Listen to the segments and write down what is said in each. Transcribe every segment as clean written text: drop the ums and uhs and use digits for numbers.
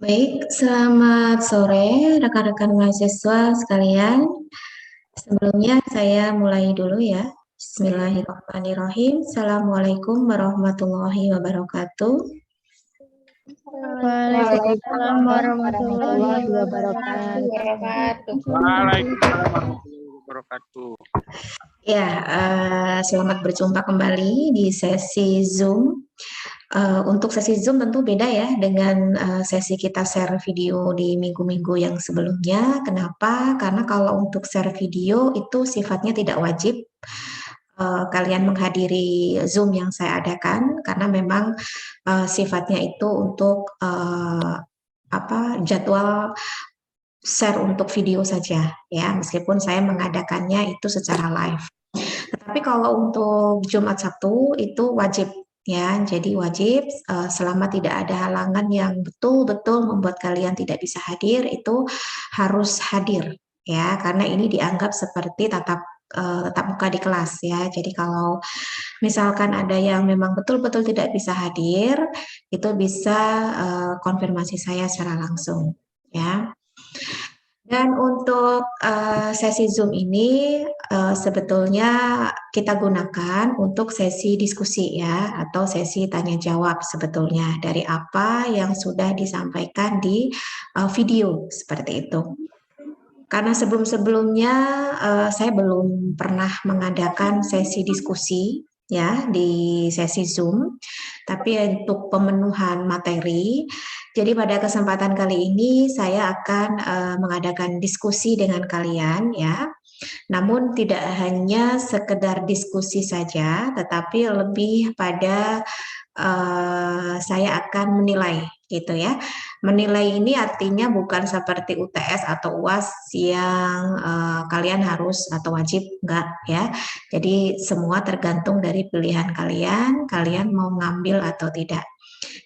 Baik, selamat sore rekan-rekan mahasiswa sekalian. Sebelumnya saya mulai dulu ya. Bismillahirrahmanirrahim. Assalamualaikum warahmatullahi wabarakatuh. Waalaikumsalam warahmatullahi wabarakatuh. Waalaikumsalam warahmatullahi wabarakatuh. Ya, selamat berjumpa kembali di sesi Zoom. Untuk sesi Zoom tentu beda ya dengan sesi kita share video di minggu-minggu yang sebelumnya. Kenapa? Karena kalau untuk share video itu sifatnya tidak wajib kalian menghadiri Zoom yang saya adakan, karena memang sifatnya itu untuk jadwal share untuk video saja ya, meskipun saya mengadakannya itu secara live. Tetapi kalau untuk Jumat Sabtu itu wajib ya, jadi wajib selama tidak ada halangan yang betul-betul membuat kalian tidak bisa hadir, itu harus hadir ya, karena ini dianggap seperti tatap muka di kelas ya. Jadi kalau misalkan ada yang memang betul-betul tidak bisa hadir, itu bisa konfirmasi saya secara langsung ya. Dan untuk sesi Zoom ini sebetulnya kita gunakan untuk sesi diskusi ya, atau sesi tanya jawab sebetulnya dari apa yang sudah disampaikan di video seperti itu. Karena sebelum-sebelumnya saya belum pernah mengadakan sesi diskusi ya di sesi Zoom, tapi untuk pemenuhan materi, jadi pada kesempatan kali ini saya akan mengadakan diskusi dengan kalian ya. Namun tidak hanya sekedar diskusi saja, tetapi lebih pada saya akan menilai gitu ya. Menilai ini artinya bukan seperti UTS atau UAS yang kalian harus atau wajib, enggak ya. Jadi semua tergantung dari pilihan kalian, kalian mau ngambil atau tidak.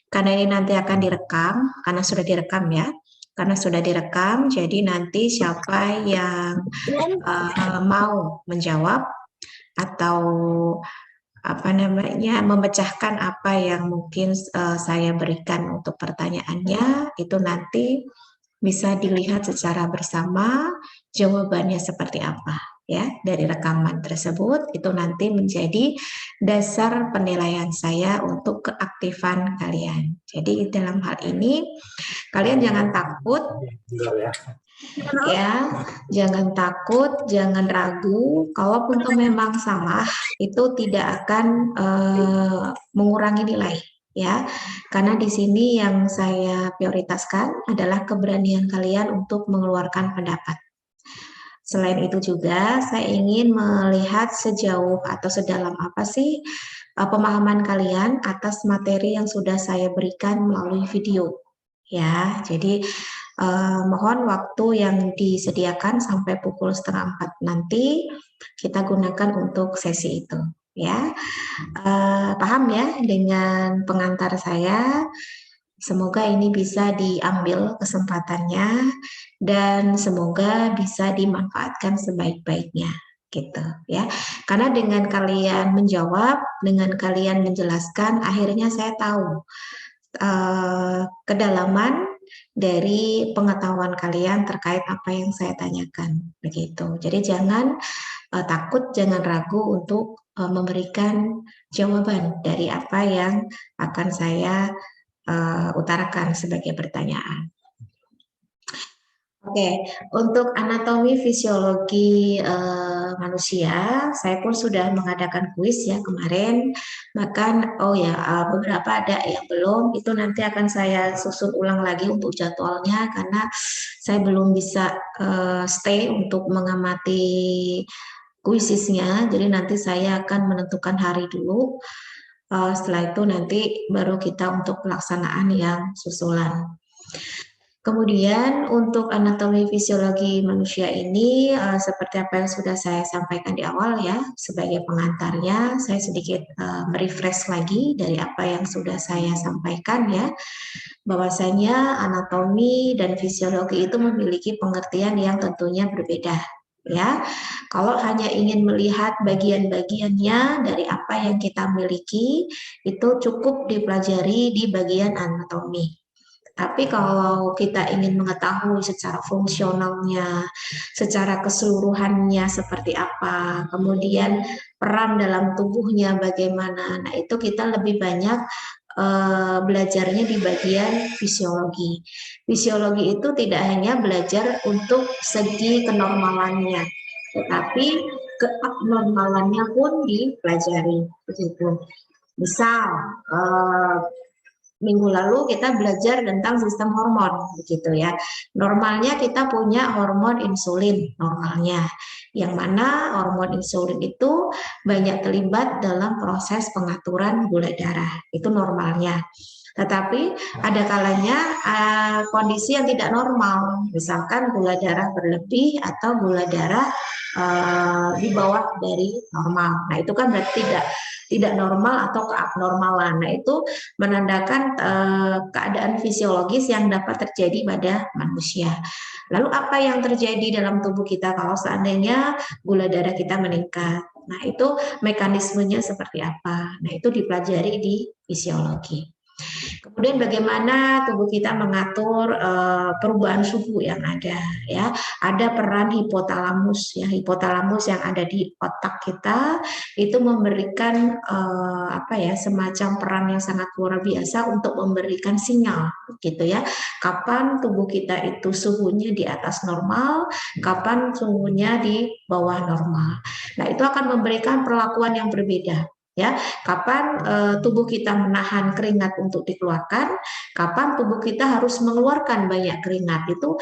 Karena ini nanti akan direkam, karena sudah direkam ya. Karena sudah direkam, jadi nanti siapa yang mau menjawab atau memecahkan apa yang mungkin saya berikan untuk pertanyaannya, itu nanti bisa dilihat secara bersama jawabannya seperti apa ya dari rekaman tersebut. Itu nanti menjadi dasar penilaian saya untuk keaktifan kalian. Jadi dalam hal ini kalian jangan takut ya, jangan takut, jangan ragu. Kalaupun memang salah, itu tidak akan mengurangi nilai ya, karena di sini yang saya prioritaskan adalah keberanian kalian untuk mengeluarkan pendapat. Selain itu juga saya ingin melihat sejauh atau sedalam apa sih pemahaman kalian atas materi yang sudah saya berikan melalui video ya. Jadi mohon waktu yang disediakan sampai pukul 3:30 nanti kita gunakan untuk sesi itu ya. Paham ya dengan pengantar saya? Semoga ini bisa diambil kesempatannya dan semoga bisa dimanfaatkan sebaik-baiknya gitu ya. Karena dengan kalian menjawab, dengan kalian menjelaskan, akhirnya saya tahu kedalaman dari pengetahuan kalian terkait apa yang saya tanyakan begitu. Jadi jangan takut, jangan ragu untuk memberikan jawaban dari apa yang akan saya utarakan sebagai pertanyaan. Oke, untuk anatomi fisiologi manusia, saya pun sudah mengadakan kuis ya kemarin. Bahkan, beberapa ada yang belum, itu nanti akan saya susun ulang lagi untuk jadwalnya karena saya belum bisa stay untuk mengamati kuisisnya. Jadi nanti saya akan menentukan hari dulu. Setelah itu nanti baru kita untuk pelaksanaan yang susulan. Kemudian untuk anatomi fisiologi manusia ini seperti apa yang sudah saya sampaikan di awal ya, sebagai pengantarnya saya sedikit merefresh lagi dari apa yang sudah saya sampaikan ya, bahwasanya anatomi dan fisiologi itu memiliki pengertian yang tentunya berbeda ya. Kalau hanya ingin melihat bagian-bagiannya dari apa yang kita miliki, itu cukup dipelajari di bagian anatomi. Tapi kalau kita ingin mengetahui secara fungsionalnya, secara keseluruhannya seperti apa, kemudian peran dalam tubuhnya bagaimana, nah itu kita lebih banyak belajarnya di bagian fisiologi. Fisiologi itu tidak hanya belajar untuk segi kenormalannya, tetapi keabnormalannya pun dipelajari. Begitu. Misal, minggu lalu kita belajar tentang sistem hormon, begitu ya. Normalnya kita punya hormon insulin, normalnya. Yang mana hormon insulin itu banyak terlibat dalam proses pengaturan gula darah, itu normalnya. Tetapi ada kalanya kondisi yang tidak normal, misalkan gula darah berlebih atau gula darah di bawah dari normal. Nah itu kan berarti tidak normal atau keabnormalan. Nah itu menandakan keadaan fisiologis yang dapat terjadi pada manusia. Lalu apa yang terjadi dalam tubuh kita kalau seandainya gula darah kita meningkat? Nah itu mekanismenya seperti apa? Nah itu dipelajari di fisiologi. Kemudian bagaimana tubuh kita mengatur perubahan suhu yang ada, ya. Ada peran hipotalamus, ya. Hipotalamus yang ada di otak kita itu memberikan apa ya, semacam peran yang sangat luar biasa untuk memberikan sinyal, gitu ya. Kapan tubuh kita itu suhunya di atas normal, kapan suhunya di bawah normal. Nah, itu akan memberikan perlakuan yang berbeda. Ya, kapan tubuh kita menahan keringat untuk dikeluarkan, kapan tubuh kita harus mengeluarkan banyak keringat, itu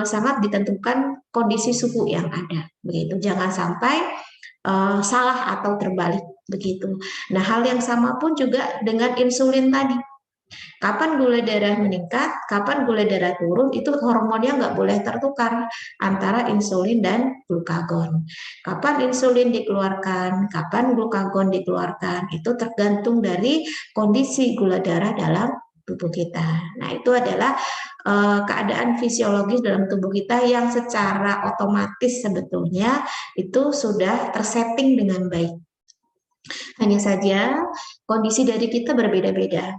sangat ditentukan kondisi suhu yang ada. Begitu, jangan sampai salah atau terbalik begitu. Nah, hal yang sama pun juga dengan insulin tadi. Kapan gula darah meningkat, kapan gula darah turun, itu hormonnya nggak boleh tertukar antara insulin dan glukagon. Kapan insulin dikeluarkan, kapan glukagon dikeluarkan, itu tergantung dari kondisi gula darah dalam tubuh kita. Nah, itu adalah keadaan fisiologis dalam tubuh kita yang secara otomatis sebetulnya itu sudah tersetting dengan baik. Hanya saja kondisi dari kita berbeda-beda.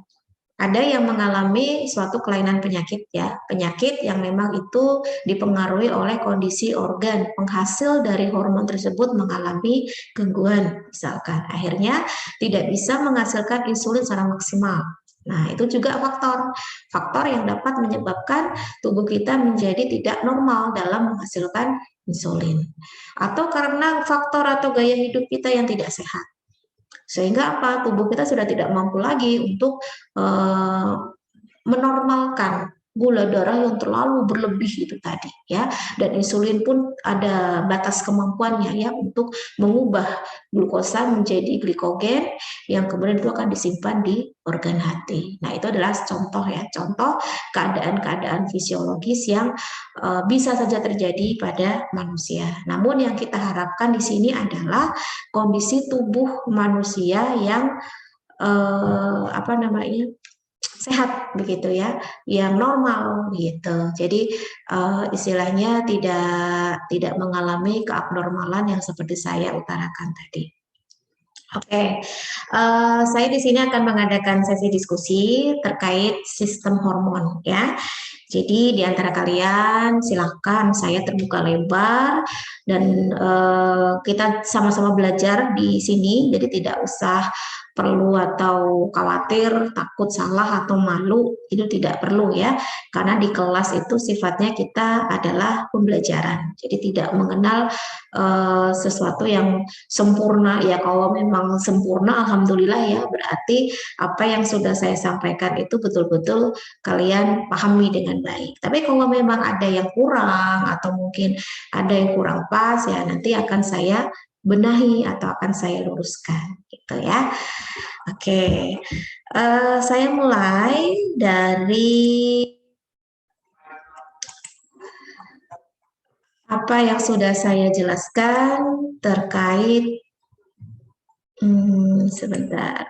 Ada yang mengalami suatu kelainan penyakit, ya, penyakit yang memang itu dipengaruhi oleh kondisi organ penghasil dari hormon tersebut mengalami gangguan, misalkan akhirnya tidak bisa menghasilkan insulin secara maksimal. Nah, itu juga faktor yang dapat menyebabkan tubuh kita menjadi tidak normal dalam menghasilkan insulin. Atau karena faktor atau gaya hidup kita yang tidak sehat. Sehingga apa? Tubuh kita sudah tidak mampu lagi untuk menormalkan gula darah yang terlalu berlebih itu tadi, ya. Dan insulin pun ada batas kemampuannya, ya, untuk mengubah glukosa menjadi glikogen yang kemudian itu akan disimpan di organ hati. Nah, itu adalah contoh, ya, contoh keadaan-keadaan fisiologis yang bisa saja terjadi pada manusia. Namun yang kita harapkan di sini adalah kondisi tubuh manusia yang apa namanya, sehat begitu, ya, yang normal gitu. Jadi istilahnya tidak mengalami keabnormalan yang seperti saya utarakan tadi. Oke, saya di sini akan mengadakan sesi diskusi terkait sistem hormon, ya. Jadi di antara kalian silakan, saya terbuka lebar dan kita sama-sama belajar di sini. Jadi tidak usah perlu atau khawatir, takut salah atau malu, itu tidak perlu, ya. Karena di kelas itu sifatnya kita adalah pembelajaran. Jadi tidak mengenal sesuatu yang sempurna, ya. Kalau memang sempurna, alhamdulillah, ya, berarti apa yang sudah saya sampaikan itu betul-betul kalian pahami dengan baik. Tapi kalau memang ada yang kurang atau mungkin ada yang kurang pas, ya, nanti akan saya benahi atau akan saya luruskan, gitu, ya. Oke, saya mulai dari apa yang sudah saya jelaskan terkait sebentar.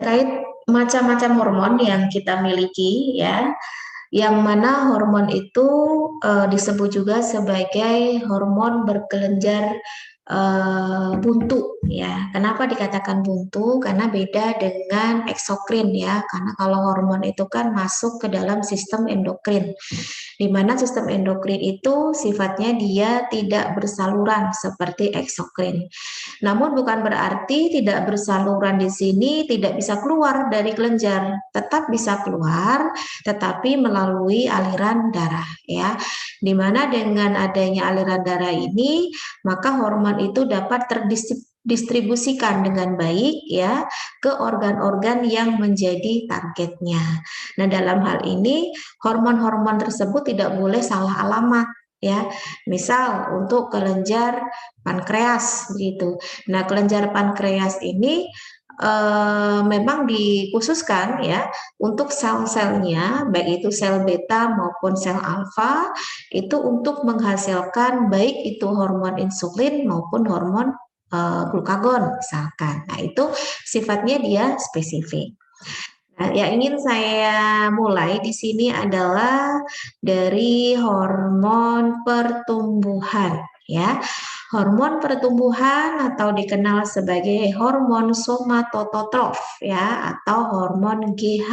terkait macam-macam hormon yang kita miliki ya, yang mana hormon itu disebut juga sebagai hormon berkelenjar buntu ya. Kenapa dikatakan buntu? Karena beda dengan eksokrin ya. Karena kalau hormon itu kan masuk ke dalam sistem endokrin, di mana sistem endokrin itu sifatnya dia tidak bersaluran seperti eksokrin. Namun bukan berarti tidak bersaluran di sini tidak bisa keluar dari kelenjar, tetap bisa keluar, tetapi melalui aliran darah ya. Dimana dengan adanya aliran darah ini, maka hormon itu dapat terdistribusikan dengan baik ya ke organ-organ yang menjadi targetnya. Nah, dalam hal ini hormon-hormon tersebut tidak boleh salah alamat ya. Misal untuk kelenjar pankreas begitu. Nah, kelenjar pankreas ini memang dikhususkan ya untuk sel-selnya, baik itu sel beta maupun sel alfa, itu untuk menghasilkan baik itu hormon insulin maupun hormon glukagon misalkan. Nah, itu sifatnya dia spesifik. Nah, yang ingin saya mulai di sini adalah dari hormon pertumbuhan ya. Hormon pertumbuhan atau dikenal sebagai hormon somatotrof ya, atau hormon GH.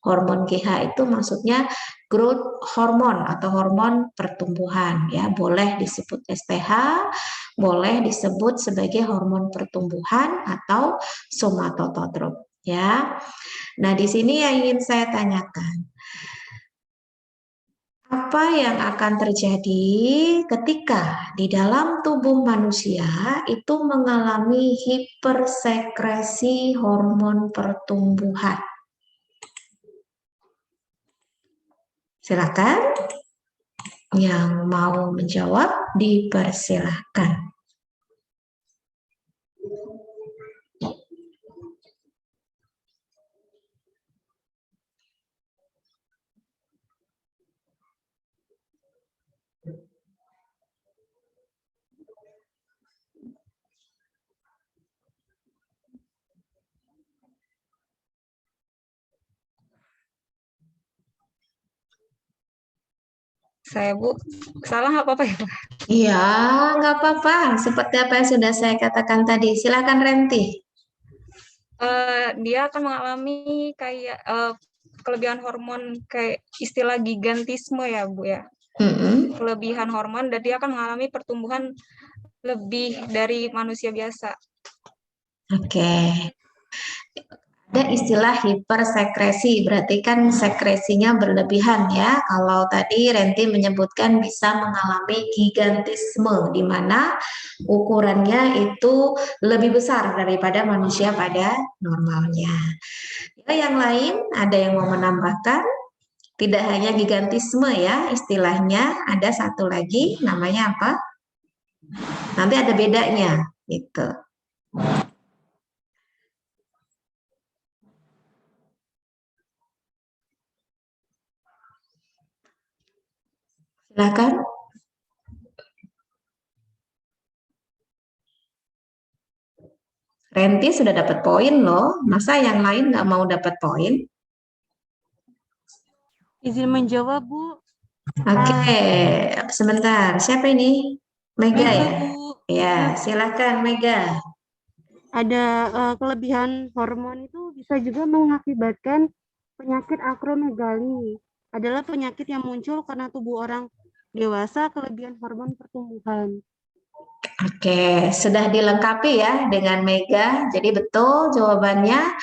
Hormon GH itu maksudnya growth hormone atau hormon pertumbuhan ya. Boleh disebut STH, boleh disebut sebagai hormon pertumbuhan atau somatotrof ya. Nah, di sini yang ingin saya tanyakan, apa yang akan terjadi ketika di dalam tubuh manusia itu mengalami hipersekresi hormon pertumbuhan? Silakan, yang mau menjawab dipersilahkan. Saya Bu, salah nggak apa-apa ya Bu? Iya, nggak apa-apa. Seperti apa yang sudah saya katakan tadi. Silakan Renti. Dia akan mengalami kayak kelebihan hormon kayak istilah gigantisme ya Bu ya. Kelebihan hormon dan dia akan mengalami pertumbuhan lebih dari manusia biasa. Oke. Ada istilah hipersekresi, berarti kan sekresinya berlebihan ya. Kalau tadi Renti menyebutkan bisa mengalami gigantisme, di mana ukurannya itu lebih besar daripada manusia pada normalnya. Ya, yang lain ada yang mau menambahkan? Tidak hanya gigantisme ya istilahnya, ada satu lagi namanya apa? Nanti ada bedanya gitu. Silakan. Renti sudah dapat poin loh, masa yang lain nggak mau dapat poin? Izin menjawab, Bu. Oke, sebentar. Siapa ini? Mega Mega, ya? Bu. Ya, silakan Mega. Ada kelebihan hormon itu bisa juga mengakibatkan penyakit akromegali. Adalah penyakit yang muncul karena tubuh orang dewasa kelebihan hormon pertumbuhan. Oke, sudah dilengkapi ya dengan Mega. Jadi betul jawabannya,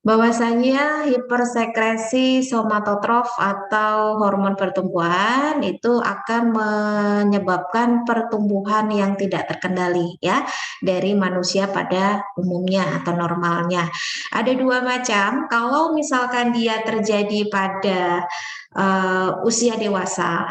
bahwasanya hipersekresi somatotrof atau hormon pertumbuhan itu akan menyebabkan pertumbuhan yang tidak terkendali ya dari manusia pada umumnya atau normalnya. Ada dua macam. Kalau misalkan dia terjadi pada usia dewasa,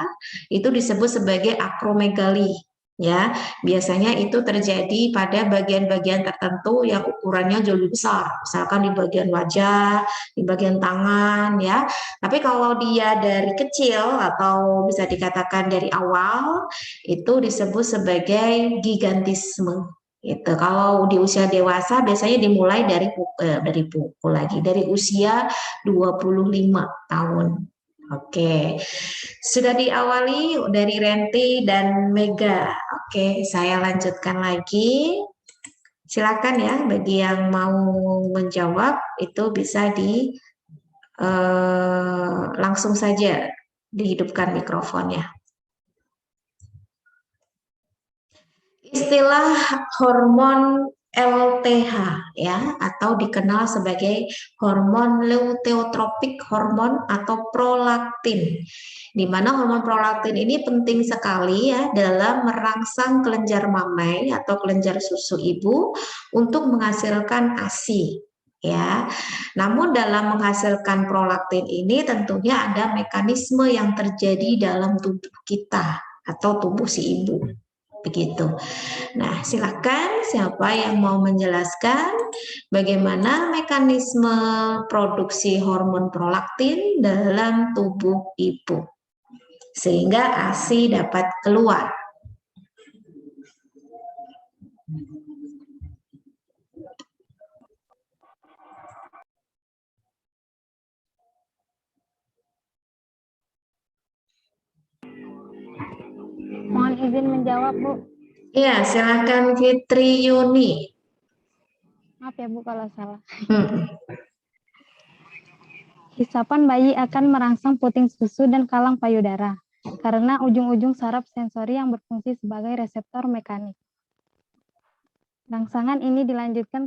itu disebut sebagai akromegali. Ya, biasanya itu terjadi pada bagian-bagian tertentu yang ukurannya jauh lebih besar, misalkan di bagian wajah, di bagian tangan, ya. Tapi kalau dia dari kecil atau bisa dikatakan dari awal, itu disebut sebagai gigantisme. Gitu. Kalau di usia dewasa biasanya dimulai dari usia 25 tahun. Oke. Sudah diawali dari Renti dan Mega. Oke, saya lanjutkan lagi. Silakan ya bagi yang mau menjawab itu bisa langsung saja dihidupkan mikrofonnya. Istilah hormon LTH ya atau dikenal sebagai hormon luteotropik hormon atau prolaktin. Di mana hormon prolaktin ini penting sekali ya dalam merangsang kelenjar mamai atau kelenjar susu ibu untuk menghasilkan ASI ya. Namun dalam menghasilkan prolaktin ini tentunya ada mekanisme yang terjadi dalam tubuh kita atau tubuh si ibu. Begitu. Nah, silakan siapa yang mau menjelaskan bagaimana mekanisme produksi hormon prolaktin dalam tubuh ibu sehingga ASI dapat keluar. Mohon izin menjawab, Bu. Ya, silakan Fitri Yuni. Maaf ya, Bu, kalau salah. Hisapan bayi akan merangsang puting susu dan kalang payudara karena ujung-ujung saraf sensori yang berfungsi sebagai reseptor mekanik. Rangsangan ini dilanjutkan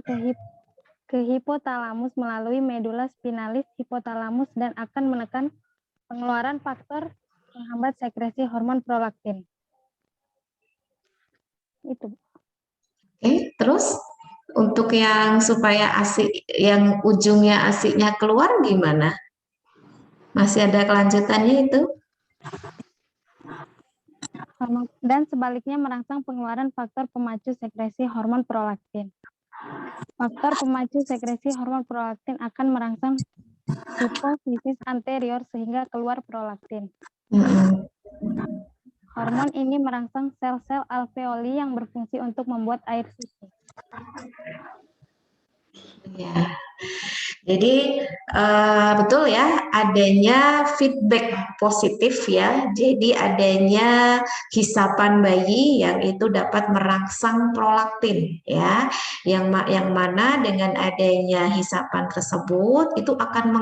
ke hipotalamus melalui medula spinalis hipotalamus dan akan menekan pengeluaran faktor penghambat sekresi hormon prolaktin. Itu. Oke, terus untuk yang supaya ASI yang ujungnya ASI-nya keluar gimana? Masih ada kelanjutannya itu? Dan sebaliknya merangsang pengeluaran faktor pemacu sekresi hormon prolaktin. Faktor pemacu sekresi hormon prolaktin akan merangsang hipofisis anterior sehingga keluar prolaktin. Hormon ini merangsang sel-sel alveoli yang berfungsi untuk membuat air susu. Ya. Jadi betul ya adanya feedback positif ya. Jadi adanya hisapan bayi yang itu dapat merangsang prolaktin ya. Yang mana dengan adanya hisapan tersebut itu akan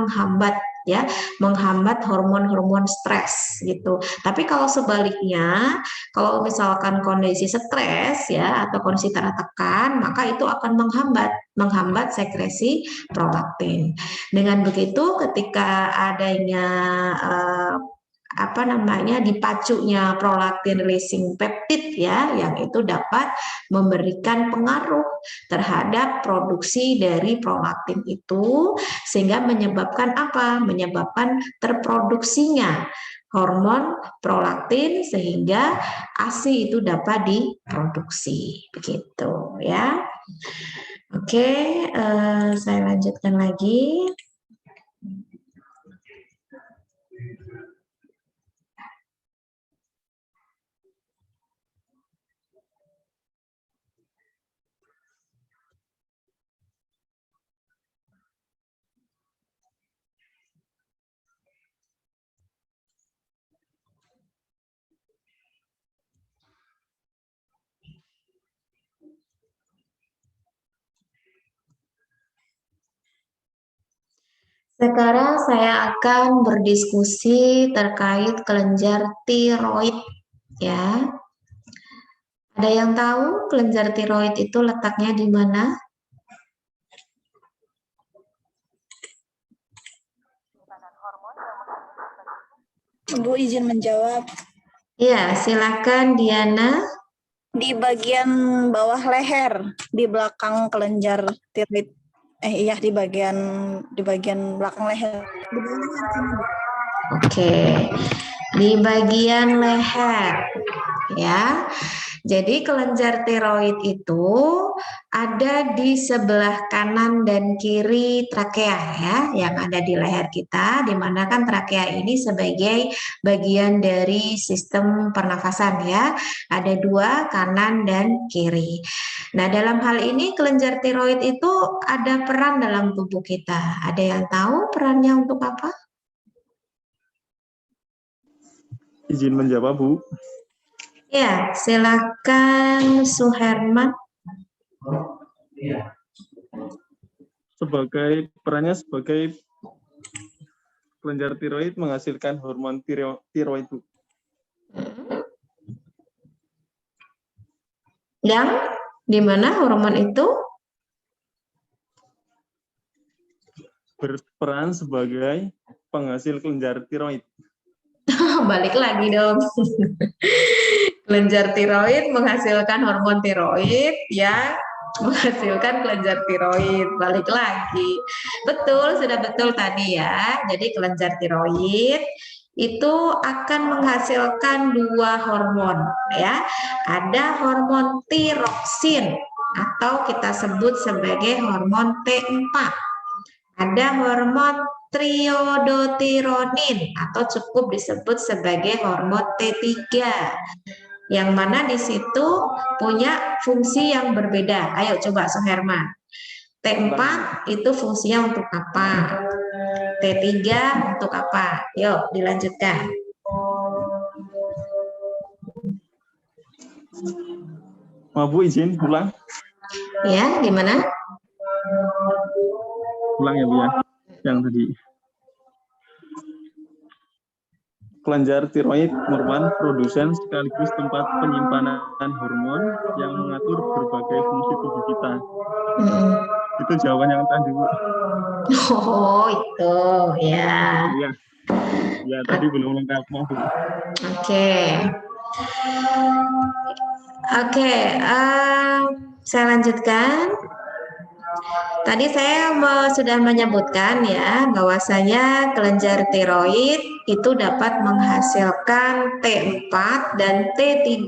menghambat hormon-hormon stres gitu. Tapi kalau sebaliknya, kalau misalkan kondisi stres ya atau kondisi tertekan, maka itu akan menghambat sekresi prolaktin. Dengan begitu, ketika adanya dipacunya prolaktin releasing peptide ya, yang itu dapat memberikan pengaruh terhadap produksi dari prolaktin itu, sehingga menyebabkan apa? Menyebabkan terproduksinya hormon prolaktin sehingga ASI itu dapat diproduksi, begitu ya. Oke, saya lanjutkan lagi. Sekarang saya akan berdiskusi terkait kelenjar tiroid ya. Ada yang tahu kelenjar tiroid itu letaknya di mana? Bu izin menjawab. Iya, silakan Diana. Di bagian bawah leher, di belakang kelenjar tiroid. Di bagian belakang leher. Oke, di bagian leher. ya. Jadi kelenjar tiroid itu ada di sebelah kanan dan kiri trakea ya, yang ada di leher kita, di mana kan trakea ini sebagai bagian dari sistem pernafasan ya. Ada dua, kanan dan kiri. Nah, dalam hal ini kelenjar tiroid itu ada peran dalam tubuh kita. Ada yang tahu perannya untuk apa? Izin menjawab, Bu. Ya, silakan Suherman. Perannya sebagai kelenjar tiroid menghasilkan hormon tiroid, Bu. Yang di mana hormon itu berperan sebagai penghasil kelenjar tiroid. balik lagi dong. Kelenjar tiroid menghasilkan hormon tiroid ya, menghasilkan kelenjar tiroid. Balik lagi. Betul, sudah betul tadi ya. Jadi kelenjar tiroid itu akan menghasilkan dua hormon ya. Ada hormon tiroksin atau kita sebut sebagai hormon T4. Ada hormon triodotironin atau cukup disebut sebagai hormon T3. Yang mana di situ punya fungsi yang berbeda. Ayo coba Suherman. T4 itu fungsinya untuk apa? T3 untuk apa? Yuk dilanjutkan. Mau Bu izin pulang? Ya, gimana? Pulang ya Bu ya, yang tadi. Kelenjar tiroid merupakan produsen sekaligus tempat penyimpanan hormon yang mengatur berbagai fungsi tubuh kita. Itu jawaban yang tadi, Bu. Oh, itu ya. Iya. Ya, tadi belum lengkap, Bu. Oke. Saya lanjutkan. Tadi saya sudah menyebutkan ya bahwasanya kelenjar tiroid itu dapat menghasilkan T4 dan T3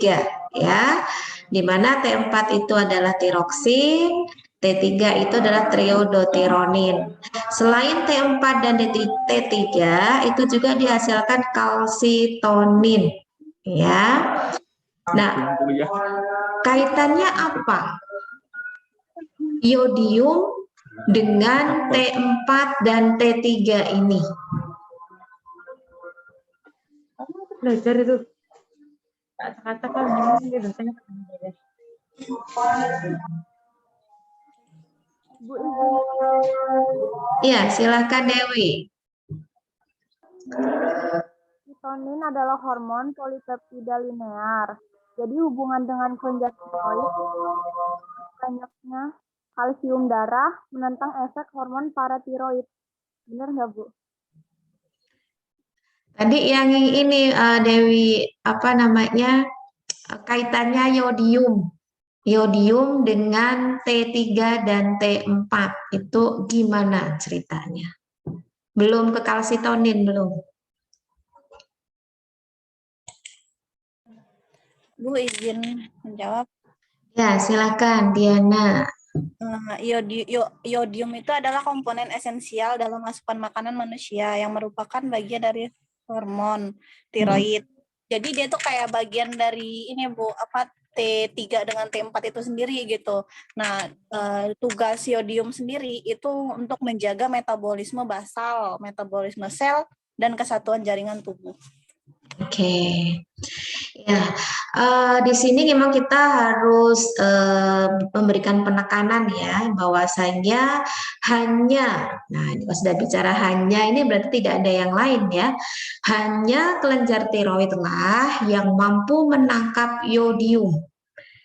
ya. Di mana T4 itu adalah tiroksin, T3 itu adalah triodotironin. Selain T4 dan T3 itu juga dihasilkan kalsitonin ya. Nah, kaitannya apa? Iodium dengan T4 dan T3 ini. Belajar itu. Kata-kata gitu. Iya, silakan Dewi. Kalsitonin adalah hormon polipeptida linear. Jadi hubungan dengan kelenjar tiroid, banyaknya kalsium darah menentang efek hormon paratiroid. Benar nggak, Bu? Tadi yang ini Dewi, apa namanya, kaitannya iodium. Iodium dengan T3 dan T4 itu gimana ceritanya? Belum ke kalsitonin, belum? Bu izin menjawab. Ya, silakan Diana. Iodium itu adalah komponen esensial dalam asupan makanan manusia yang merupakan bagian dari hormon tiroid. Jadi dia tuh kayak bagian dari ini Bu, apa T3 dengan T4 itu sendiri gitu. Nah, tugas iodium sendiri itu untuk menjaga metabolisme basal, metabolisme sel dan kesatuan jaringan tubuh. Oke, ya di sini memang kita harus memberikan penekanan ya bahwasanya hanya, nah ini kalau sudah bicara hanya ini berarti tidak ada yang lain ya, hanya kelenjar tiroid lah yang mampu menangkap iodium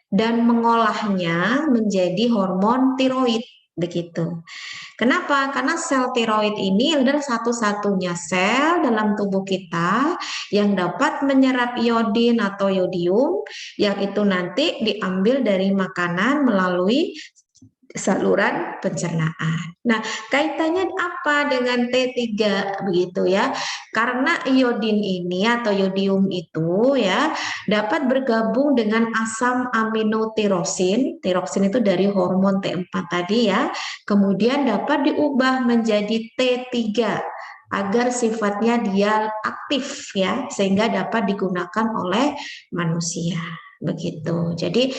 dan mengolahnya menjadi hormon tiroid begitu. Kenapa? Karena sel tiroid ini adalah satu-satunya sel dalam tubuh kita yang dapat menyerap iodin atau iodium yang itu nanti diambil dari makanan melalui saluran pencernaan. Nah, kaitannya apa dengan T3 begitu ya? Karena iodin ini atau yodium itu ya dapat bergabung dengan asam aminotirosin. Tiroksin itu dari hormon T4 tadi ya. Kemudian dapat diubah menjadi T3 agar sifatnya dia aktif ya, sehingga dapat digunakan oleh manusia. Begitu. Jadi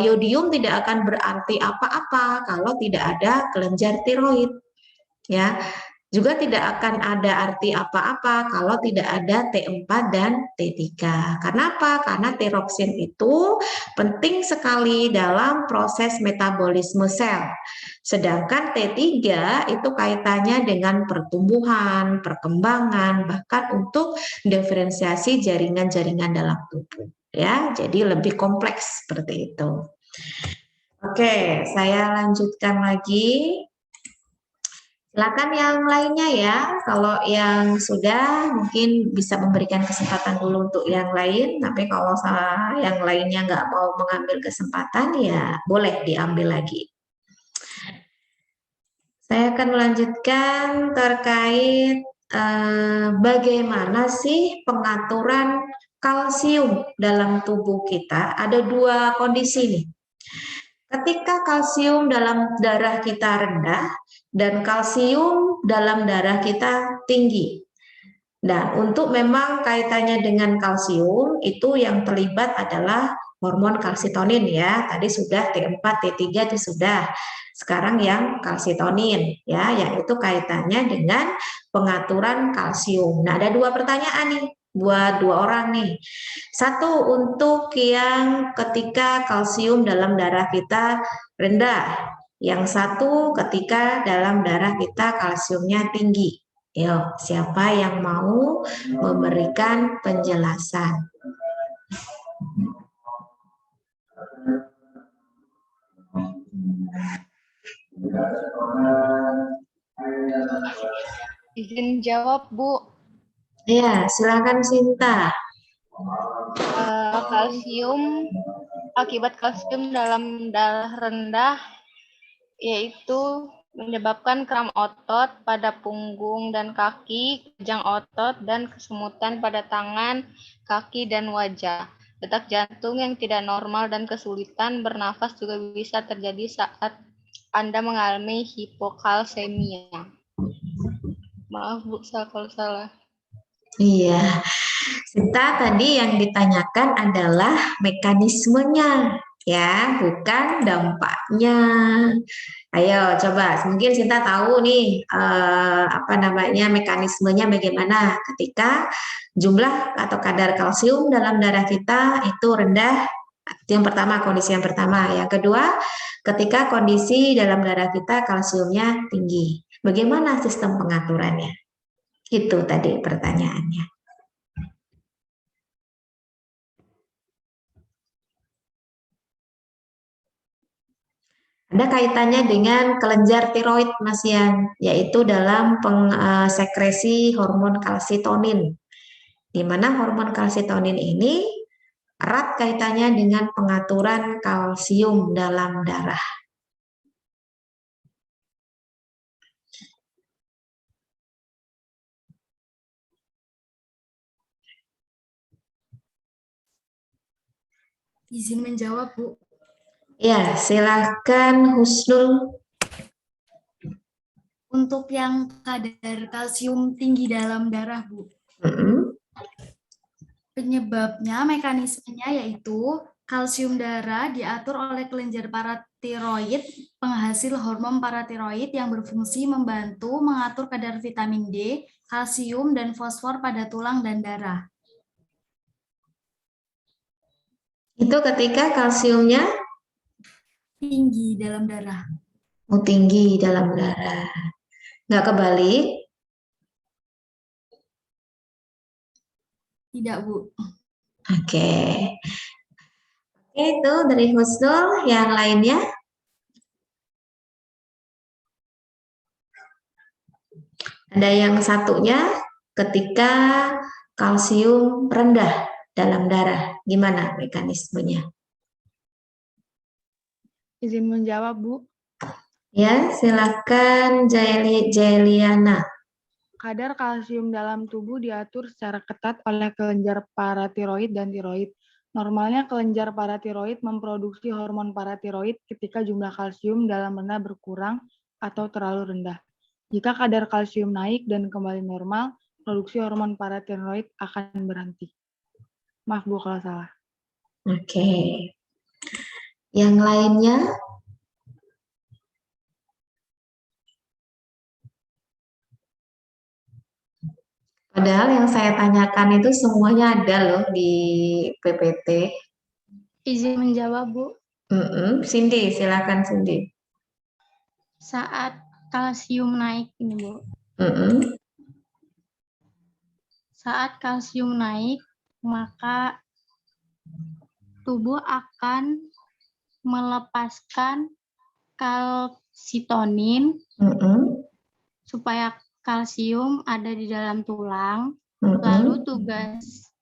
yodium tidak akan berarti apa-apa kalau tidak ada kelenjar tiroid. Ya. Juga tidak akan ada arti apa-apa kalau tidak ada T4 dan T3. Kenapa? Karena tiroksin itu penting sekali dalam proses metabolisme sel. Sedangkan T3 itu kaitannya dengan pertumbuhan, perkembangan, bahkan untuk diferensiasi jaringan-jaringan dalam tubuh. Ya, jadi lebih kompleks seperti itu. Oke, saya lanjutkan lagi. Silakan yang lainnya ya. Kalau yang sudah mungkin bisa memberikan kesempatan dulu untuk yang lain. Tapi kalau yang lainnya nggak mau mengambil kesempatan ya boleh diambil lagi. Saya akan melanjutkan terkait bagaimana sih pengaturan kalsium dalam tubuh kita. Ada dua kondisi nih. Ketika kalsium dalam darah kita rendah dan kalsium dalam darah kita tinggi. Dan untuk memang kaitannya dengan kalsium itu yang terlibat adalah hormon kalsitonin ya. Tadi sudah T4, T3 itu sudah. Sekarang yang kalsitonin ya, yaitu kaitannya dengan pengaturan kalsium. Nah, ada dua pertanyaan nih buat dua orang nih. Satu untuk yang ketika kalsium dalam darah kita rendah. Yang satu ketika dalam darah kita kalsiumnya tinggi. Yuk, siapa yang mau memberikan penjelasan? Izin jawab, Bu. Ya, silakan Sinta. Akibat kalsium dalam darah rendah yaitu menyebabkan kram otot pada punggung dan kaki, kejang otot, dan kesemutan pada tangan, kaki, dan wajah. Detak jantung yang tidak normal dan kesulitan bernafas juga bisa terjadi saat Anda mengalami hipokalsemia. Maaf Bu, kalau salah. Iya, Sinta tadi yang ditanyakan adalah mekanismenya, ya, bukan dampaknya. Ayo coba, mungkin Sinta tahu nih mekanismenya bagaimana ketika jumlah atau kadar kalsium dalam darah kita itu rendah. Yang pertama, kondisi yang pertama. Yang kedua, ketika kondisi dalam darah kita kalsiumnya tinggi. Bagaimana sistem pengaturannya? Itu tadi pertanyaannya. Ada kaitannya dengan kelenjar tiroid, Mas Yan, yaitu dalam sekresi hormon kalsitonin. Di mana hormon kalsitonin ini erat kaitannya dengan pengaturan kalsium dalam darah. Izin menjawab, Bu. Ya, silakan Husnul. Untuk yang kadar kalsium tinggi dalam darah, Bu. Penyebabnya, mekanismenya yaitu kalsium darah diatur oleh kelenjar paratiroid, penghasil hormon paratiroid yang berfungsi membantu mengatur kadar vitamin D, kalsium, dan fosfor pada tulang dan darah. Itu ketika kalsiumnya tinggi dalam darah. Oh, tinggi dalam darah. Nggak kebalik? Tidak, Bu. Oke. Itu dari Husnul. Yang lainnya? Ada yang satunya ketika kalsium rendah dalam darah. Gimana mekanismenya? Izin menjawab, Bu. Ya, silakan Jailiana. Kadar kalsium dalam tubuh diatur secara ketat oleh kelenjar paratiroid dan tiroid. Normalnya kelenjar paratiroid memproduksi hormon paratiroid ketika jumlah kalsium dalam darah berkurang atau terlalu rendah. Jika kadar kalsium naik dan kembali normal, produksi hormon paratiroid akan berhenti. Maaf Bu kalau salah. Oke. Yang lainnya? Padahal yang saya tanyakan itu semuanya ada loh di PPT. Izin menjawab, Bu. Cindy, silakan Cindy. Saat kalsium naik ini, Bu. Saat kalsium naik, maka tubuh akan melepaskan kalsitonin supaya kalsium ada di dalam tulang. Lalu tugas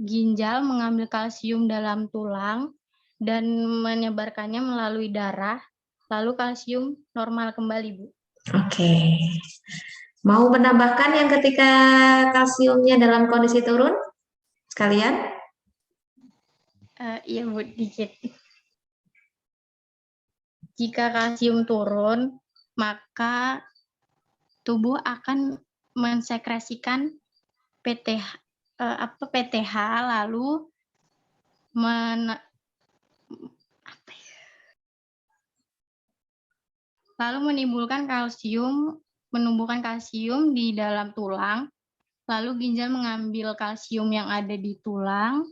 ginjal mengambil kalsium dalam tulang dan menyebarkannya melalui darah, lalu kalsium normal kembali, Bu. Oke. Mau menambahkan yang ketika kalsiumnya dalam kondisi turun? Sekalian? Iya, Bu, dikit. Jika kalsium turun, maka tubuh akan mensekresikan PTH lalu menimbulkan menumbuhkan kalsium di dalam tulang, lalu ginjal mengambil kalsium yang ada di tulang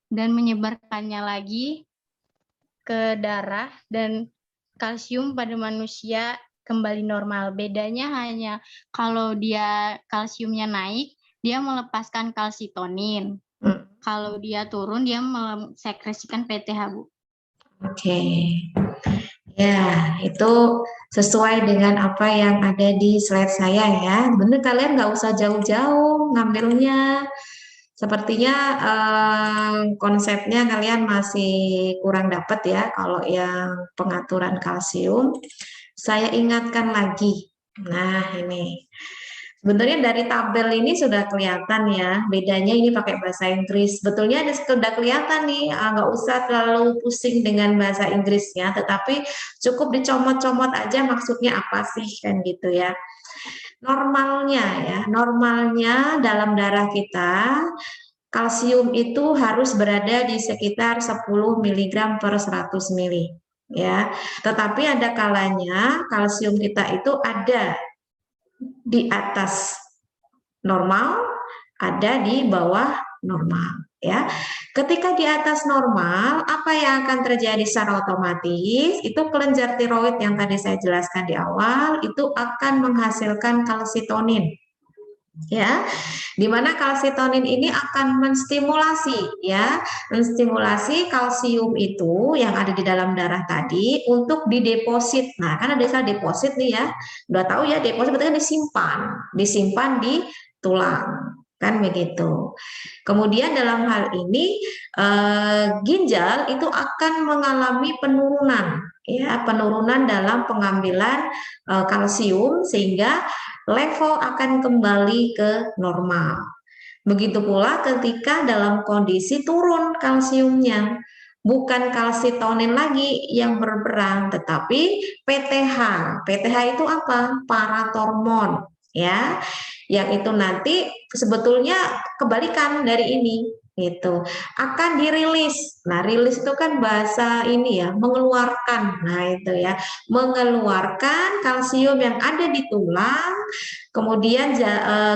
dan menyebarkannya lagi ke darah, dan kalsium pada manusia kembali normal. Bedanya hanya kalau dia kalsiumnya naik, dia melepaskan kalsitonin. Kalau dia turun, dia mensekresikan PTH, Bu. Oke. Ya, itu sesuai dengan apa yang ada di slide saya ya. Bener, kalian nggak usah jauh-jauh ngambilnya. Sepertinya konsepnya kalian masih kurang dapat ya kalau yang pengaturan kalsium. Saya ingatkan lagi. Nah, ini. Sebenarnya dari tabel ini sudah kelihatan ya, bedanya ini pakai bahasa Inggris. Sebetulnya sudah kelihatan nih, nggak usah terlalu pusing dengan bahasa Inggrisnya, tetapi cukup dicomot-comot aja maksudnya apa sih, kan gitu ya. Normalnya ya, normalnya dalam darah kita, kalsium itu harus berada di sekitar 10 mg per 100 ml. Ya, tetapi ada kalanya kalsium kita itu ada di atas normal, ada di bawah normal ya. Ketika di atas normal, apa yang akan terjadi secara otomatis? Itu kelenjar tiroid yang tadi saya jelaskan di awal itu akan menghasilkan kalsitonin. Ya, dimana kalsitonin ini akan menstimulasi kalsium itu yang ada di dalam darah tadi untuk dideposit. Nah, kan ada istilah deposit nih ya, udah tahu ya, deposit berarti kan disimpan di tulang, kan begitu. Kemudian dalam hal ini ginjal itu akan mengalami penurunan dalam pengambilan kalsium sehingga level akan kembali ke normal. Begitu pula ketika dalam kondisi turun kalsiumnya, bukan kalsitonin lagi yang berperan, tetapi PTH. PTH itu apa? Paratormon, ya. Yang itu nanti sebetulnya kebalikan dari ini. Itu akan dirilis. Nah, rilis itu kan bahasa ini ya, mengeluarkan. Nah, itu ya, mengeluarkan kalsium yang ada di tulang, kemudian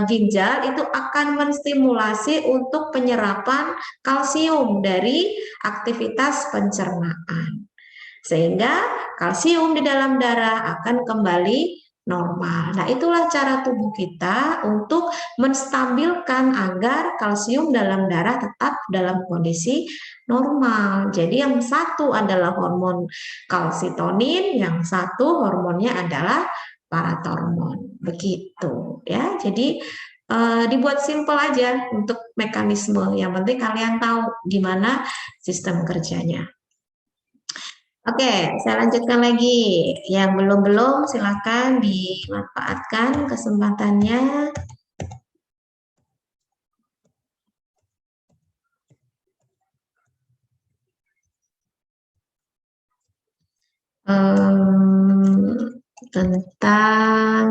ginjal itu akan menstimulasi untuk penyerapan kalsium dari aktivitas pencernaan. Sehingga kalsium di dalam darah akan kembali normal. Nah, itulah cara tubuh kita untuk menstabilkan agar kalsium dalam darah tetap dalam kondisi normal. Jadi yang satu adalah hormon kalsitonin, yang satu hormonnya adalah paratormon. Begitu ya. Jadi dibuat simple aja untuk mekanisme. Yang penting kalian tahu gimana sistem kerjanya. Oke, saya lanjutkan lagi. Yang belum-belum silakan dimanfaatkan kesempatannya. Tentang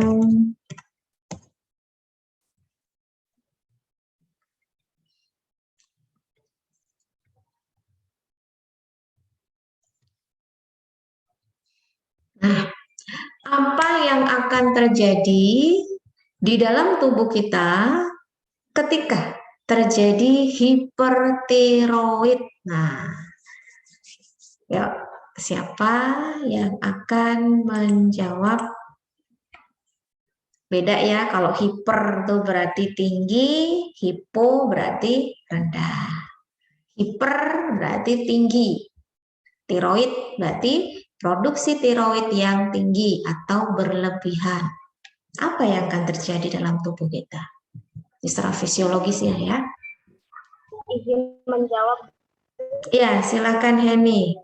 apa yang akan terjadi di dalam tubuh kita ketika terjadi hipertiroid. Nah, yuk, siapa yang akan menjawab? Beda ya, kalau hiper itu berarti tinggi, hipo berarti rendah. Hiper berarti tinggi, tiroid berarti produksi tiroid yang tinggi atau berlebihan. Apa yang akan terjadi dalam tubuh kita? Secara fisiologisnya ya. Izin menjawab. Ya, silakan Heni.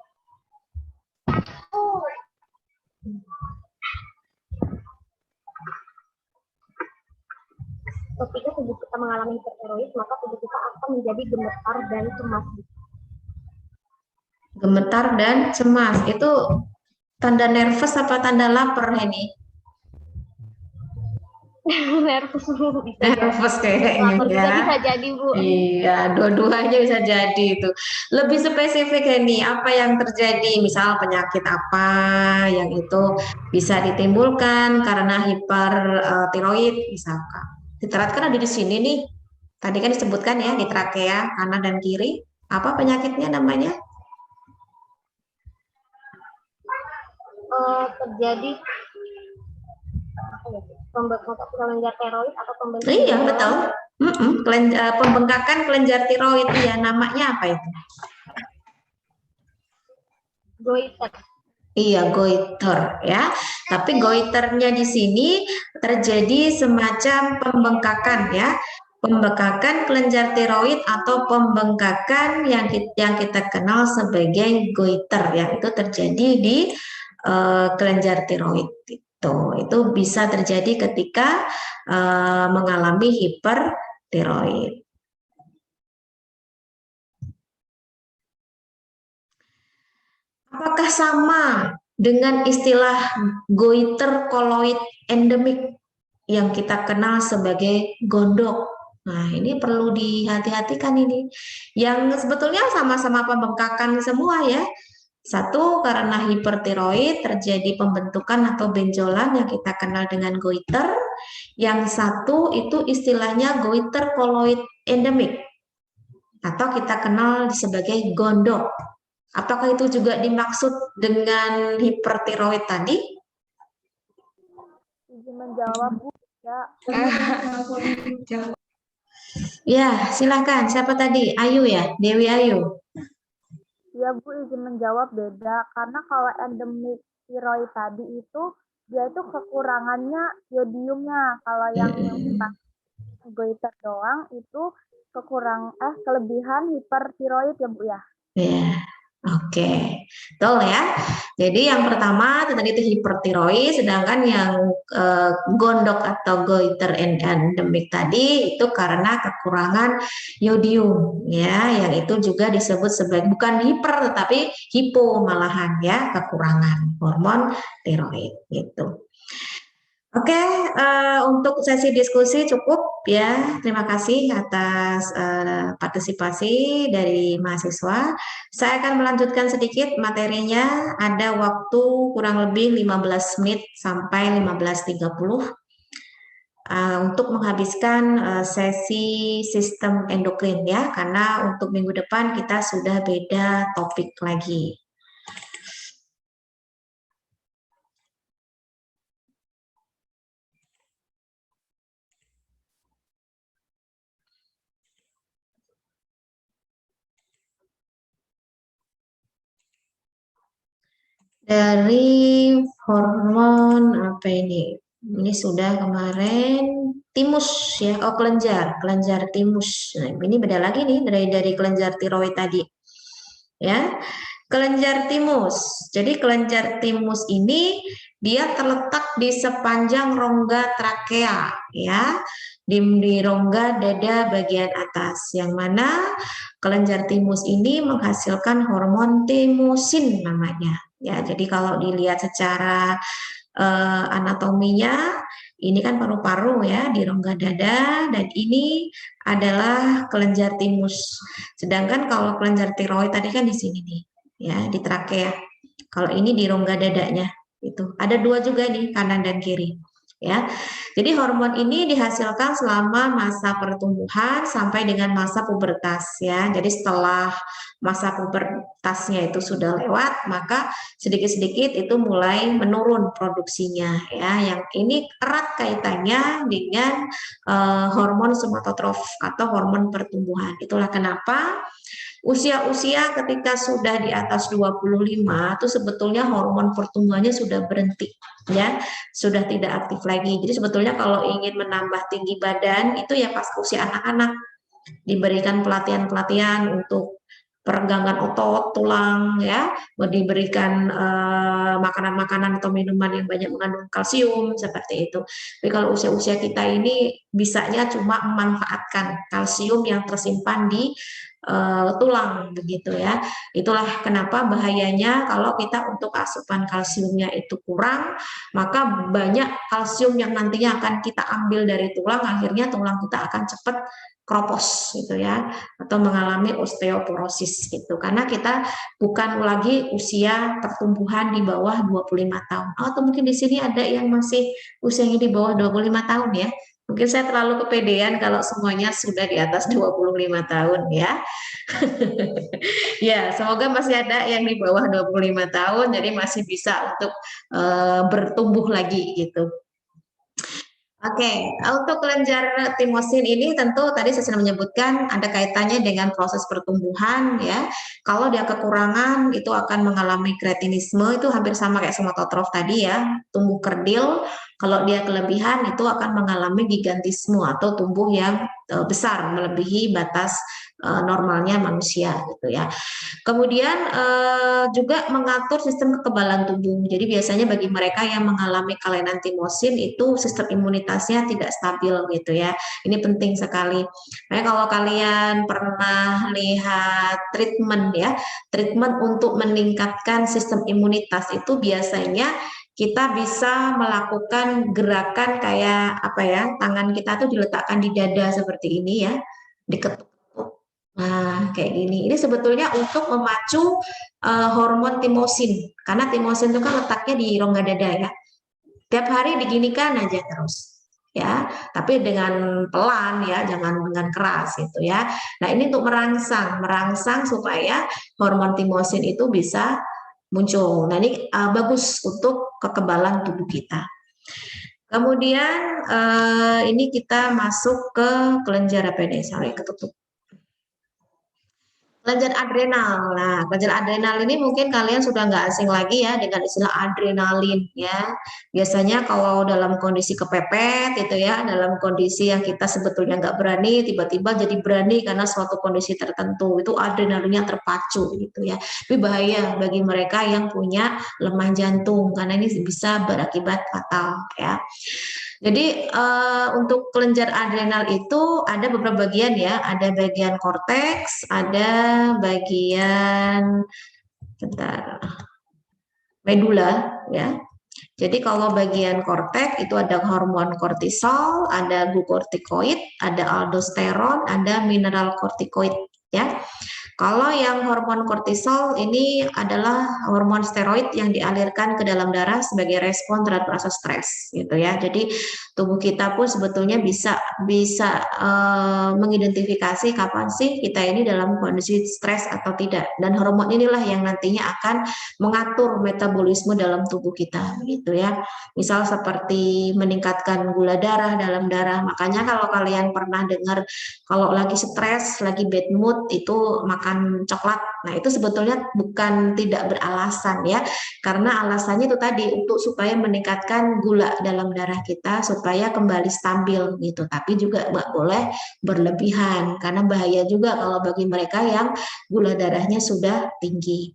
Ketika tubuh kita mengalami hipertiroid, maka tubuh kita akan menjadi gemetar dan cemas. Gemetar dan cemas, itu tanda nervous apa tanda lapar ini? Nervous kayaknya ya. Bisa jadi Bu. Iya, dua-duanya bisa jadi itu. Lebih spesifik ini, apa yang terjadi? Misal penyakit apa yang itu bisa ditimbulkan karena hipertiroid misalkan. Diterat kan ada di sini nih. Tadi kan disebutkan ya di trakea kanan dan kiri. Apa penyakitnya namanya? Terjadi kelenjar tiroid atau pembentukan. Iya betul. Pembengkakan kelenjar tiroid ya, namanya apa itu? Goiter. Iya, goiter ya. Tapi goiternya di sini terjadi semacam pembengkakan ya. Pembengkakan kelenjar tiroid atau pembengkakan yang kita kenal sebagai goiter ya, itu terjadi di kelenjar tiroid. Itu bisa terjadi ketika mengalami hipertiroid. Apakah sama dengan istilah goiter koloid endemik yang kita kenal sebagai gondok? Nah, ini perlu dihati-hatikan ini. Yang sebetulnya sama-sama pembengkakan semua ya. Satu, karena hipertiroid terjadi pembentukan atau benjolan yang kita kenal dengan goiter. Yang satu itu istilahnya goiter koloid endemik atau kita kenal sebagai gondok. Apakah itu juga dimaksud dengan hipertiroid tadi? Izin menjawab Bu. Ya, silakan. Siapa tadi? Ayu ya, Dewi Ayu. Ya Bu, izin menjawab beda. Karena kalau endemik tiroid tadi itu dia itu kekurangannya yodiumnya. Kalau yang goiter doang itu kelebihan hipertiroid ya Bu ya. Iya. Oke, betul ya. Jadi yang pertama tadi itu hipertiroid, sedangkan yang gondok atau goiter endemik tadi itu karena kekurangan yodium, ya, yang itu juga disebut sebagai bukan hiper tetapi hipo malahan ya, kekurangan hormon tiroid gitu. Oke, untuk sesi diskusi cukup ya. Terima kasih atas partisipasi dari mahasiswa. Saya akan melanjutkan sedikit materinya. Ada waktu kurang lebih 15 menit sampai 15.30 untuk menghabiskan sesi sistem endokrin ya. Karena untuk minggu depan kita sudah beda topik lagi. Dari hormon apa ini? Ini sudah kemarin timus ya, kelenjar timus. Nah, ini beda lagi nih dari kelenjar tiroid tadi. Ya, kelenjar timus. Jadi kelenjar timus ini dia terletak di sepanjang rongga trakea ya, di rongga dada bagian atas, yang mana kelenjar timus ini menghasilkan hormon timusin namanya. Ya, jadi kalau dilihat secara anatominya, ini kan paru-paru ya di rongga dada, dan ini adalah kelenjar timus. Sedangkan kalau kelenjar tiroid tadi kan di sini nih, ya di trakea. Kalau ini di rongga dadanya, itu ada dua juga nih, kanan dan kiri. Ya, jadi hormon ini dihasilkan selama masa pertumbuhan sampai dengan masa pubertas ya. Jadi setelah masa pubertasnya itu sudah lewat, maka sedikit-sedikit itu mulai menurun produksinya ya. Yang ini erat kaitannya dengan hormon somatotrof atau hormon pertumbuhan. Itulah kenapa usia-usia ketika sudah di atas 25 itu sebetulnya hormon pertumbuhannya sudah berhenti ya, sudah tidak aktif lagi. Jadi sebetulnya kalau ingin menambah tinggi badan itu ya pas usia anak-anak, diberikan pelatihan-pelatihan untuk peregangan otot, tulang ya, diberikan makanan-makanan atau minuman yang banyak mengandung kalsium seperti itu. Tapi kalau usia-usia kita ini bisanya cuma memanfaatkan kalsium yang tersimpan di tulang begitu ya. Itulah kenapa bahayanya kalau kita untuk asupan kalsiumnya itu kurang, maka banyak kalsium yang nantinya akan kita ambil dari tulang, akhirnya tulang kita akan cepat kropos gitu ya, atau mengalami osteoporosis gitu, karena kita bukan lagi usia pertumbuhan di bawah 25 tahun. Atau mungkin di sini ada yang masih usianya di bawah 25 tahun ya. Mungkin saya terlalu kepedean kalau semuanya sudah di atas 25 tahun ya. Ya, semoga masih ada yang di bawah 25 tahun, jadi masih bisa untuk bertumbuh lagi gitu. Oke, untuk kelenjar timosin ini tentu tadi saya sudah menyebutkan ada kaitannya dengan proses pertumbuhan ya. Kalau dia kekurangan itu akan mengalami kretinisme, itu hampir sama kayak somatotrof tadi ya, tumbuh kerdil. Kalau dia kelebihan itu akan mengalami gigantisme atau tumbuh yang besar melebihi batas normalnya manusia gitu ya. Kemudian juga mengatur sistem kekebalan tubuh. Jadi biasanya bagi mereka yang mengalami kelainan timosin itu sistem imunitasnya tidak stabil gitu ya. Ini penting sekali. Nah, kalau kalian pernah lihat treatment ya, treatment untuk meningkatkan sistem imunitas itu biasanya kita bisa melakukan gerakan kayak apa ya, tangan kita tuh diletakkan di dada seperti ini ya, diketuk. Nah, kayak gini. Ini sebetulnya untuk memacu hormon timosin, karena timosin itu kan letaknya di rongga dada ya. Tiap hari diginikan aja terus, ya. Tapi dengan pelan ya, jangan dengan keras gitu ya. Nah, ini untuk merangsang supaya hormon timosin itu bisa muncul. Nah, ini bagus untuk kekebalan tubuh kita. Kemudian ini kita masuk ke kelenjar apa ini? Sorry, ketutup. Kelenjar adrenal. Nah, kelenjar adrenal ini mungkin kalian sudah nggak asing lagi ya dengan istilah adrenalin ya. Biasanya kalau dalam kondisi kepepet itu ya, dalam kondisi yang kita sebetulnya nggak berani, tiba-tiba jadi berani karena suatu kondisi tertentu, itu adrenalinnya terpacu gitu ya. Tapi bahaya bagi mereka yang punya lemah jantung karena ini bisa berakibat fatal ya. Jadi untuk kelenjar adrenal itu ada beberapa bagian ya, ada bagian korteks, ada bagian medula ya. Jadi kalau bagian korteks itu ada hormon kortisol, ada glukortikoid, ada aldosteron, ada mineral kortikoid ya. Kalau yang hormon kortisol ini adalah hormon steroid yang dialirkan ke dalam darah sebagai respon terhadap rasa stres gitu ya. Jadi tubuh kita pun sebetulnya bisa mengidentifikasi kapan sih kita ini dalam kondisi stres atau tidak. Dan hormon inilah yang nantinya akan mengatur metabolisme dalam tubuh kita gitu ya. Misal seperti meningkatkan gula darah dalam darah. Makanya kalau kalian pernah dengar kalau lagi stres, lagi bad mood itu makan makan coklat. Nah, itu sebetulnya bukan tidak beralasan ya, karena alasannya itu tadi untuk supaya meningkatkan gula dalam darah kita supaya kembali stabil gitu. Tapi juga nggak boleh berlebihan karena bahaya juga kalau bagi mereka yang gula darahnya sudah tinggi.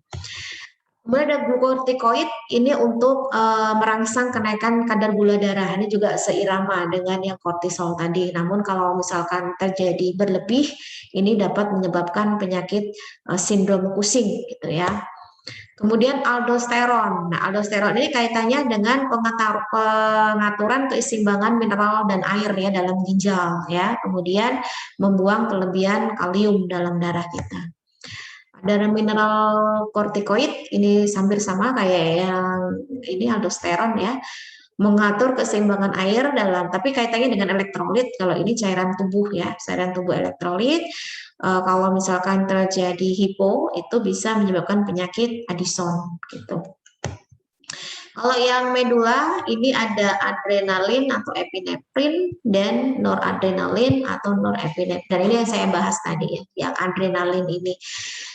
Kemudian ada glukokortikoid, ini untuk merangsang kenaikan kadar gula darah. Ini juga seirama dengan yang kortisol tadi. Namun kalau misalkan terjadi berlebih, ini dapat menyebabkan penyakit sindrom Cushing gitu ya. Kemudian aldosteron. Nah, aldosteron ini kaitannya dengan pengaturan keseimbangan mineral dan air ya dalam ginjal ya. Kemudian membuang kelebihan kalium dalam darah kita. Ada mineral kortikoid, ini hampir sama kayak yang ini aldosteron ya, mengatur keseimbangan air dalam, tapi kaitannya dengan elektrolit. Kalau ini cairan tubuh ya, cairan tubuh elektrolit. Kalau misalkan terjadi hipo, itu bisa menyebabkan penyakit Addison gitu. Kalau yang medula, ini ada adrenalin atau epinefrin dan noradrenalin atau norepinefrin. Dan ini yang saya bahas tadi ya, yang adrenalin ini.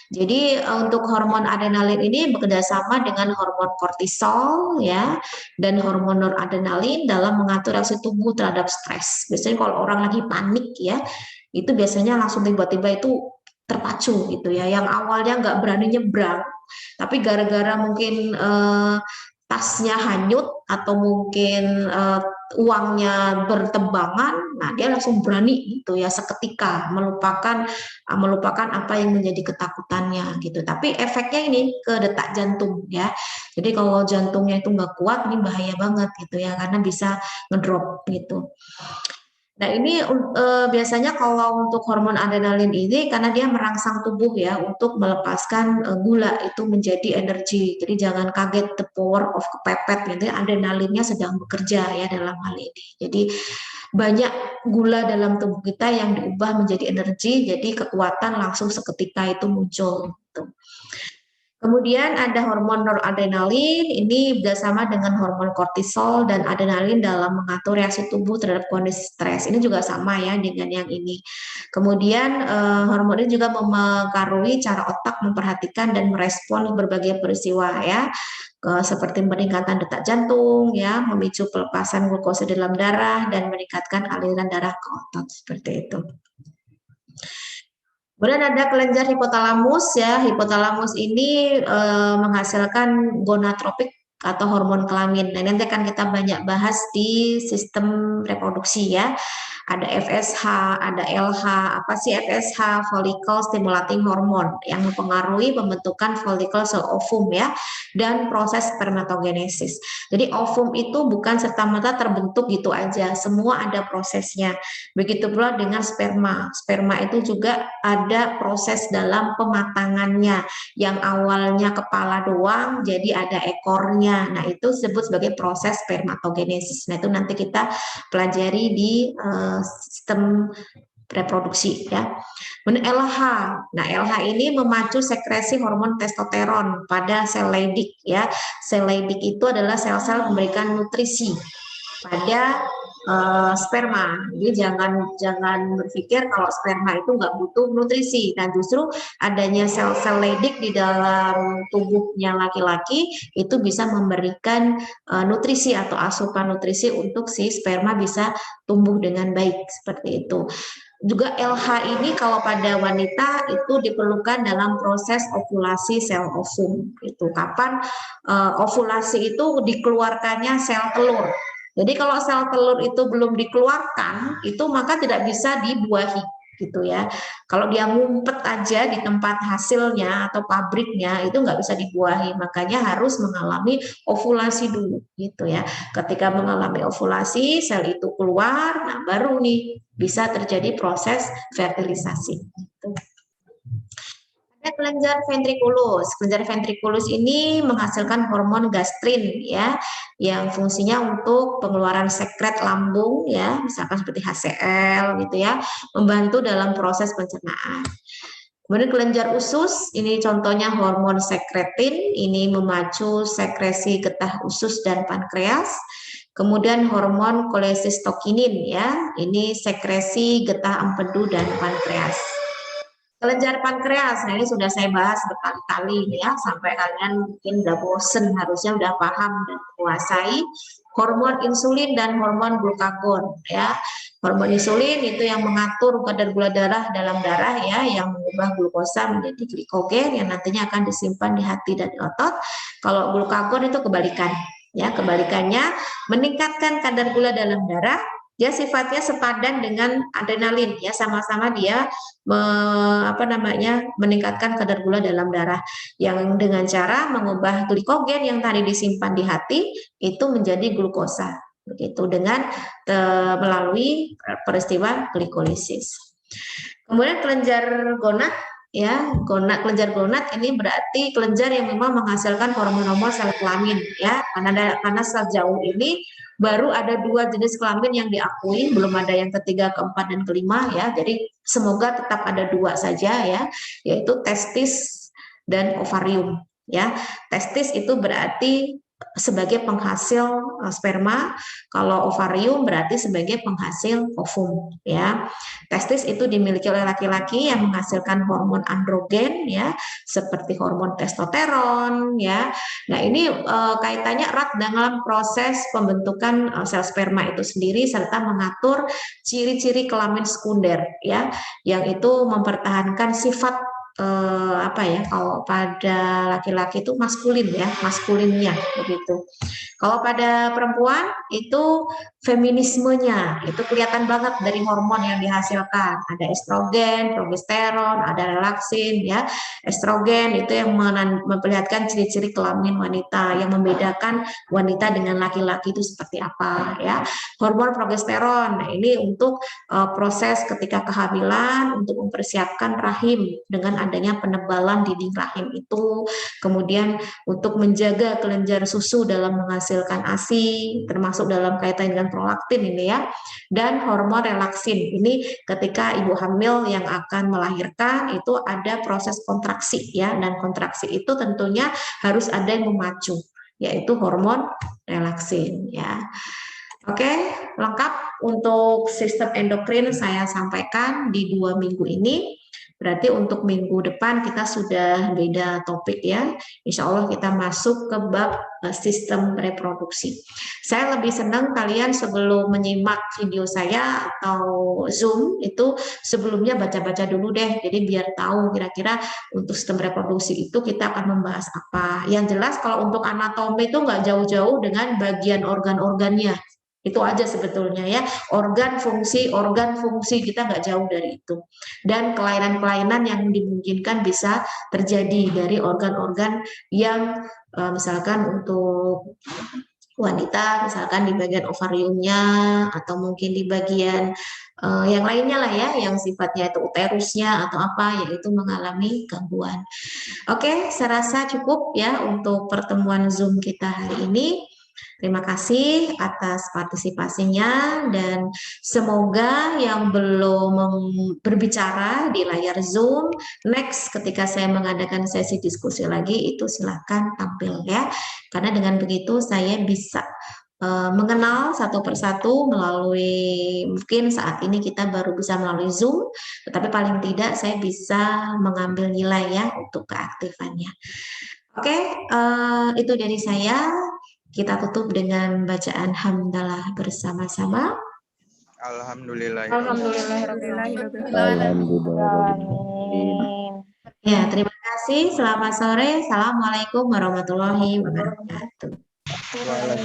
Jadi untuk hormon adrenalin ini bekerjasama dengan hormon kortisol ya dan hormon noradrenalin dalam mengatur reaksi tubuh terhadap stres. Biasanya kalau orang lagi panik ya, itu biasanya langsung tiba-tiba itu terpacu gitu ya. Yang awalnya nggak berani nyebrang, tapi gara-gara mungkin tasnya hanyut atau mungkin uangnya bertebangan, nah dia langsung berani gitu ya seketika melupakan apa yang menjadi ketakutannya gitu. Tapi efeknya ini ke detak jantung ya. Jadi kalau jantungnya itu nggak kuat, ini bahaya banget gitu ya karena bisa ngedrop gitu. Nah ini biasanya kalau untuk hormon adrenalin ini karena dia merangsang tubuh ya untuk melepaskan gula itu menjadi energi. Jadi jangan kaget the power of kepepet gitu ya, adrenalinnya sedang bekerja ya dalam hal ini. Jadi banyak gula dalam tubuh kita yang diubah menjadi energi, jadi kekuatan langsung seketika itu muncul gitu. Kemudian ada hormon noradrenalin, ini bersama dengan hormon kortisol dan adrenalin dalam mengatur reaksi tubuh terhadap kondisi stres. Ini juga sama ya dengan yang ini. Kemudian hormon ini juga mempengaruhi cara otak memperhatikan dan merespons berbagai peristiwa ya, seperti meningkatkan detak jantung, ya, memicu pelepasan glukosa dalam darah dan meningkatkan aliran darah ke otot seperti itu. Kemudian ada kelenjar hipotalamus ya. Hipotalamus ini menghasilkan gonadotropin atau hormon kelamin. Nah, nanti akan kita banyak bahas di sistem reproduksi ya. Ada FSH, ada LH. Apa sih FSH? Follicle Stimulating Hormone yang mempengaruhi pembentukan follicle sel ovum ya dan proses spermatogenesis. Jadi ovum itu bukan serta-merta terbentuk gitu aja, semua ada prosesnya. Begitu pula dengan sperma. Sperma itu juga ada proses dalam pematangannya. Yang awalnya kepala doang jadi ada ekornya. Nah, itu disebut sebagai proses spermatogenesis. Nah, itu nanti kita pelajari di sistem reproduksi ya. LH. Nah, LH ini memacu sekresi hormon testosteron pada sel Leydig ya. Sel Leydig itu adalah sel-sel memberikan nutrisi pada sperma. Jadi jangan berpikir kalau sperma itu nggak butuh nutrisi. Nah, justru adanya sel-sel Leydig di dalam tubuhnya laki-laki itu bisa memberikan nutrisi atau asupan nutrisi untuk si sperma bisa tumbuh dengan baik seperti itu. Juga LH ini kalau pada wanita itu diperlukan dalam proses ovulasi sel ovum. Itu kapan ovulasi itu dikeluarkannya sel telur. Jadi kalau sel telur itu belum dikeluarkan, itu maka tidak bisa dibuahi gitu ya. Kalau dia ngumpet aja di tempat hasilnya atau pabriknya, itu nggak bisa dibuahi. Makanya harus mengalami ovulasi dulu gitu ya. Ketika mengalami ovulasi, sel itu keluar, nah baru nih bisa terjadi proses fertilisasi. Gitu. Kelenjar ventriculus. Kelenjar ventriculus ini menghasilkan hormon gastrin ya, yang fungsinya untuk pengeluaran sekret lambung ya, misalkan seperti HCl gitu ya, membantu dalam proses pencernaan. Kemudian kelenjar usus, ini contohnya hormon sekretin, ini memacu sekresi getah usus dan pankreas. Kemudian hormon kolecisistokinin ya, ini sekresi getah empedu dan pankreas. Kelenjar pankreas, nah ini sudah saya bahas berkali-kali ya, sampai kalian mungkin udah bosen, harusnya udah paham dan menguasai hormon insulin dan hormon glukagon ya. Hormon insulin itu yang mengatur kadar gula darah dalam darah ya, yang mengubah glukosa menjadi glikogen yang nantinya akan disimpan di hati dan di otot. Kalau glukagon itu kebalikan ya, kebalikannya meningkatkan kadar gula dalam darah. Dia sifatnya sepadan dengan adrenalin ya, sama-sama dia meningkatkan kadar gula dalam darah yang dengan cara mengubah glikogen yang tadi disimpan di hati itu menjadi glukosa, begitu dengan melalui peristiwa glikolisis. Kemudian kelenjar gonad ya, kelenjar gonad ini berarti kelenjar yang memang menghasilkan hormon-hormon sel kelamin ya, karena sejauh ini baru ada 2 jenis kelamin yang diakui, belum ada yang ketiga, keempat, dan kelima ya. Jadi semoga tetap ada 2 saja ya, yaitu testis dan ovarium ya. Testis itu berarti sebagai penghasil sperma, kalau ovarium berarti sebagai penghasil ovum ya. Testis itu dimiliki oleh laki-laki yang menghasilkan hormon androgen ya, seperti hormon testosteron ya. Nah, ini kaitannya erat dalam proses pembentukan sel sperma itu sendiri serta mengatur ciri-ciri kelamin sekunder ya, yang itu mempertahankan sifat kalau pada laki-laki itu maskulin ya, maskulinnya begitu. Kalau pada perempuan itu feminismenya itu kelihatan banget dari hormon yang dihasilkan. Ada estrogen, progesteron, ada relaksin ya. Estrogen itu yang memperlihatkan ciri-ciri kelamin wanita, yang membedakan wanita dengan laki-laki itu seperti apa ya. Hormon progesteron, nah ini untuk proses ketika kehamilan, untuk mempersiapkan rahim dengan adanya penebalan dinding rahim itu, kemudian untuk menjaga kelenjar susu dalam menghasilkan ASI, termasuk dalam kaitan dengan prolaktin ini ya, dan hormon relaksin ini ketika ibu hamil yang akan melahirkan itu ada proses kontraksi ya, dan kontraksi itu tentunya harus ada yang memacu, yaitu hormon relaksin ya. Oke, lengkap untuk sistem endokrin saya sampaikan di 2 minggu ini. Berarti untuk minggu depan kita sudah beda topik ya. Insya Allah kita masuk ke bab sistem reproduksi. Saya lebih senang kalian sebelum menyimak video saya atau Zoom itu sebelumnya baca-baca dulu deh. Jadi biar tahu kira-kira untuk sistem reproduksi itu kita akan membahas apa. Yang jelas kalau untuk anatomi itu nggak jauh-jauh dengan bagian organ-organnya. Itu aja sebetulnya ya, organ fungsi kita nggak jauh dari itu, dan kelainan-kelainan yang dimungkinkan bisa terjadi dari organ-organ yang misalkan untuk wanita misalkan di bagian ovariumnya atau mungkin di bagian yang lainnya lah ya, yang sifatnya itu uterusnya atau apa, yaitu mengalami gangguan. Oke, saya rasa cukup ya untuk pertemuan Zoom kita hari ini. Terima kasih atas partisipasinya dan semoga yang belum berbicara di layar Zoom, next ketika saya mengadakan sesi diskusi lagi itu silahkan tampil ya. Karena dengan begitu saya bisa mengenal satu persatu melalui, mungkin saat ini kita baru bisa melalui Zoom, tetapi paling tidak saya bisa mengambil nilai ya untuk keaktifannya. Oke, itu dari saya. Kita tutup dengan bacaan hamdalah bersama-sama. Alhamdulillah. Ya, terima kasih. Selamat sore. Assalamualaikum warahmatullahi wabarakatuh.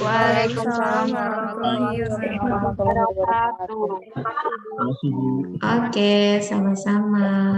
Waalaikumsalam warahmatullahi wabarakatuh. Oke, sama-sama.